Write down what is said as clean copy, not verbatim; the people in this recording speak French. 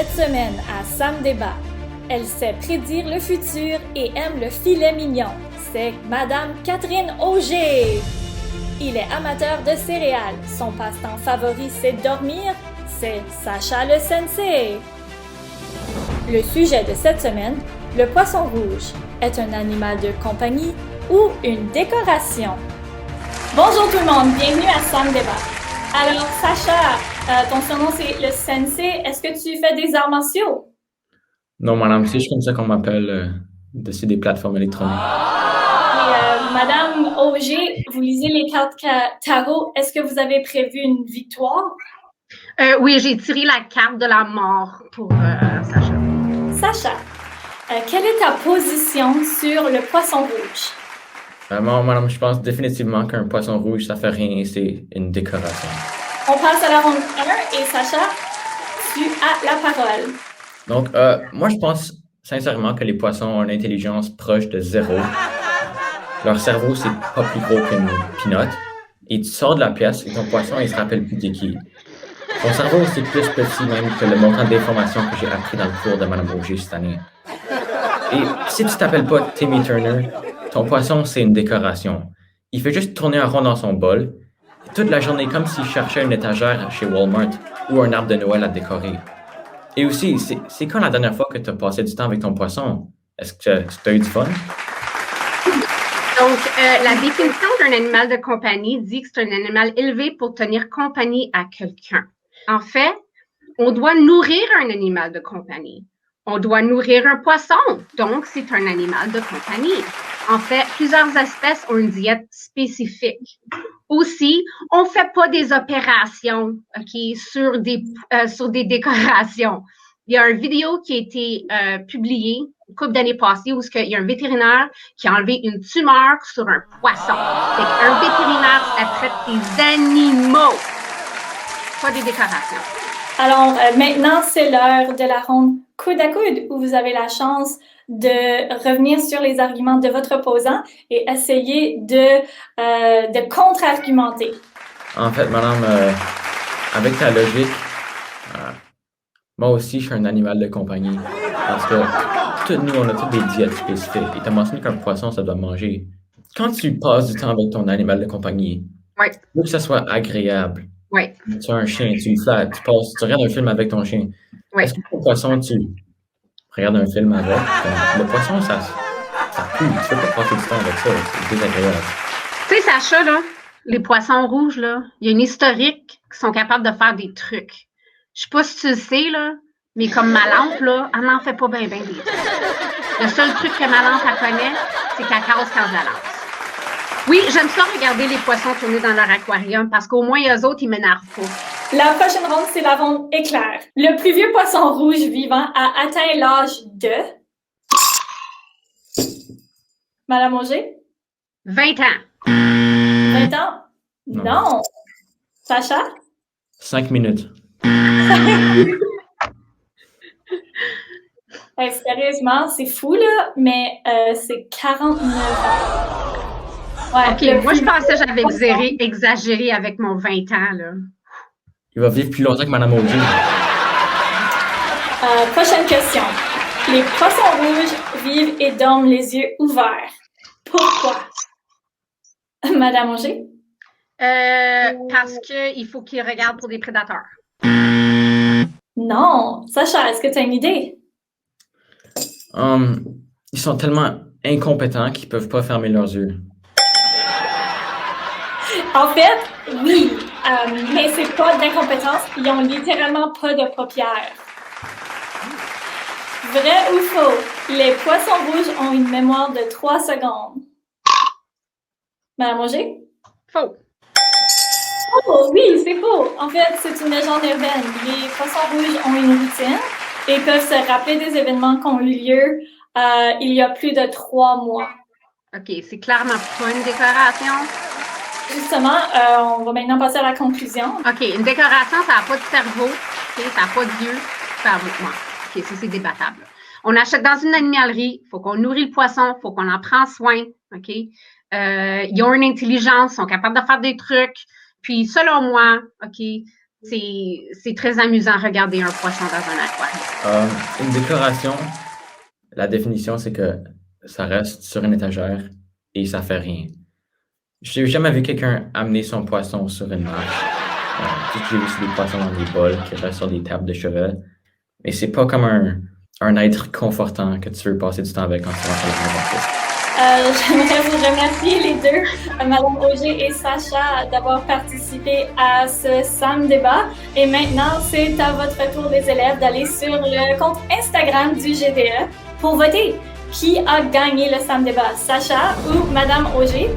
Cette semaine à Sam Débat, elle sait prédire le futur et aime le filet mignon. C'est Madame Catherine Auger. Il est amateur de céréales. Son passe-temps favori, c'est dormir. C'est Sacha le Sensei. Le sujet de cette semaine, le poisson rouge, est un animal de compagnie ou une décoration? Bonjour tout le monde, bienvenue à Sam Débat. Alors Sacha, ton surnom c'est le Sensei. Est-ce que tu fais des arts martiaux? Non, madame, c'est juste comme ça qu'on m'appelle dessus des plateformes électroniques. Et Madame Auger, vous lisez les cartes tarot. Est-ce que vous avez prévu une victoire? Oui, j'ai tiré la carte de la mort pour Sacha. Sacha, quelle est ta position sur le poisson rouge? Moi, madame, je pense définitivement qu'un poisson rouge, ça fait rien, c'est une décoration. On passe à la ronde 1 et Sacha, tu as la parole. Donc, moi, je pense sincèrement que les poissons ont une intelligence proche de 0. Leur cerveau, c'est pas plus gros qu'une pinotte. Et tu sors de la pièce et ton poisson, il se rappelle plus t'es qui. Ton cerveau, c'est plus petit même que le montant d'informations que j'ai appris dans le cours de Mme Auger cette année. Et si tu t'appelles pas Timmy Turner, ton poisson, c'est une décoration. Il fait juste tourner en rond dans son bol, toute la journée comme s'il cherchait une étagère chez Walmart ou un arbre de Noël à décorer. Et aussi, c'est quand la dernière fois que tu as passé du temps avec ton poisson? Est-ce que tu as eu du fun? Donc, la définition d'un animal de compagnie dit que c'est un animal élevé pour tenir compagnie à quelqu'un. En fait, on doit nourrir un animal de compagnie. On doit nourrir un poisson, donc c'est un animal de compagnie. En fait, plusieurs espèces ont une diète spécifique. Aussi, on ne fait pas des opérations sur des décorations. Il y a une vidéo qui a été publiée une couple d'années passées où il y a un vétérinaire qui a enlevé une tumeur sur un poisson. C'est un vétérinaire, ça traite des animaux, pas des décorations. Alors, maintenant, c'est l'heure de la ronde coude à coude où vous avez la chance de revenir sur les arguments de votre opposant et essayer de contre-argumenter. En fait, madame, avec ta logique, moi aussi, je suis un animal de compagnie. Parce que nous, on a toutes des diètes spécifiques. Et tu as mentionné qu'un poisson, ça doit manger. Quand tu passes du temps avec ton animal de compagnie, il faut que ça soit agréable. Oui. Tu as un chien, tu le flattes, tu regardes un film avec ton chien. Oui. Est-ce que ton poisson, tu regardes un film avec? Le poisson, ça pue. Tu ne peux pas passer du temps avec ça. C'est désagréable. Tu sais, Sacha, là, les poissons rouges, là, il y a une historique qui sont capables de faire des trucs. Je sais pas si tu le sais, là, mais comme ma lampe, là, elle n'en fait pas bien des trucs. Le seul truc que ma lampe, elle connaît, c'est qu'elle casse quand je la lance. Oui, j'aime ça regarder les poissons tourner dans leur aquarium parce qu'au moins, eux autres, ils m'énervent pas. La prochaine ronde, c'est la ronde éclair. Le plus vieux poisson rouge vivant a atteint l'âge de... Madame Auger? 20 ans. 20 ans? Non. Sacha? 5 minutes. Sérieusement, c'est fou, là, mais c'est 49 ans. Ouais, OK, moi, je pensais que j'avais exagéré avec mon 20 ans, là. Il va vivre plus longtemps que Mme Auger. Prochaine question. Les poissons rouges vivent et dorment les yeux ouverts. Pourquoi? Madame Auger? Parce qu'il faut qu'ils regardent pour des prédateurs. Non. Sacha, est-ce que tu as une idée? Ils sont tellement incompétents qu'ils peuvent pas fermer leurs yeux. En fait, oui, mais c'est pas d'incompétence. Ils ont littéralement pas de paupières. Vrai ou faux? Les poissons rouges ont une mémoire de 3 secondes. Madame Auger? Faux. Oh oui, c'est faux. En fait, c'est une légende urbaine. Les poissons rouges ont une routine et peuvent se rappeler des événements qui ont eu lieu il y a plus de 3 mois. OK, c'est clairement pas une décoration. Justement, on va maintenant passer à la conclusion. OK, une décoration, ça n'a pas de cerveau, okay, ça n'a pas d'yeux, ça a mouvement. OK, ça, c'est débattable. On achète dans une animalerie, il faut qu'on nourrit le poisson, il faut qu'on en prenne soin, OK? Ils ont une intelligence, ils sont capables de faire des trucs. Puis, selon moi, OK, c'est très amusant de regarder un poisson dans un aquarium. Une décoration, la définition, c'est que ça reste sur une étagère et ça fait rien. J'ai jamais vu quelqu'un amener son poisson sur une marche. J'ai vu aussi des poissons dans des bols qui restent sur des tables de chevet. Mais c'est pas comme un être confortant que tu veux passer du temps avec quand tu rentres à la J'aimerais vous remercier les deux, Madame Auger et Sacha, d'avoir participé à ce SAM débat. Et maintenant, c'est à votre tour, les élèves, d'aller sur le compte Instagram du GDE pour voter. Qui a gagné le SAM débat, Sacha ou Madame Auger?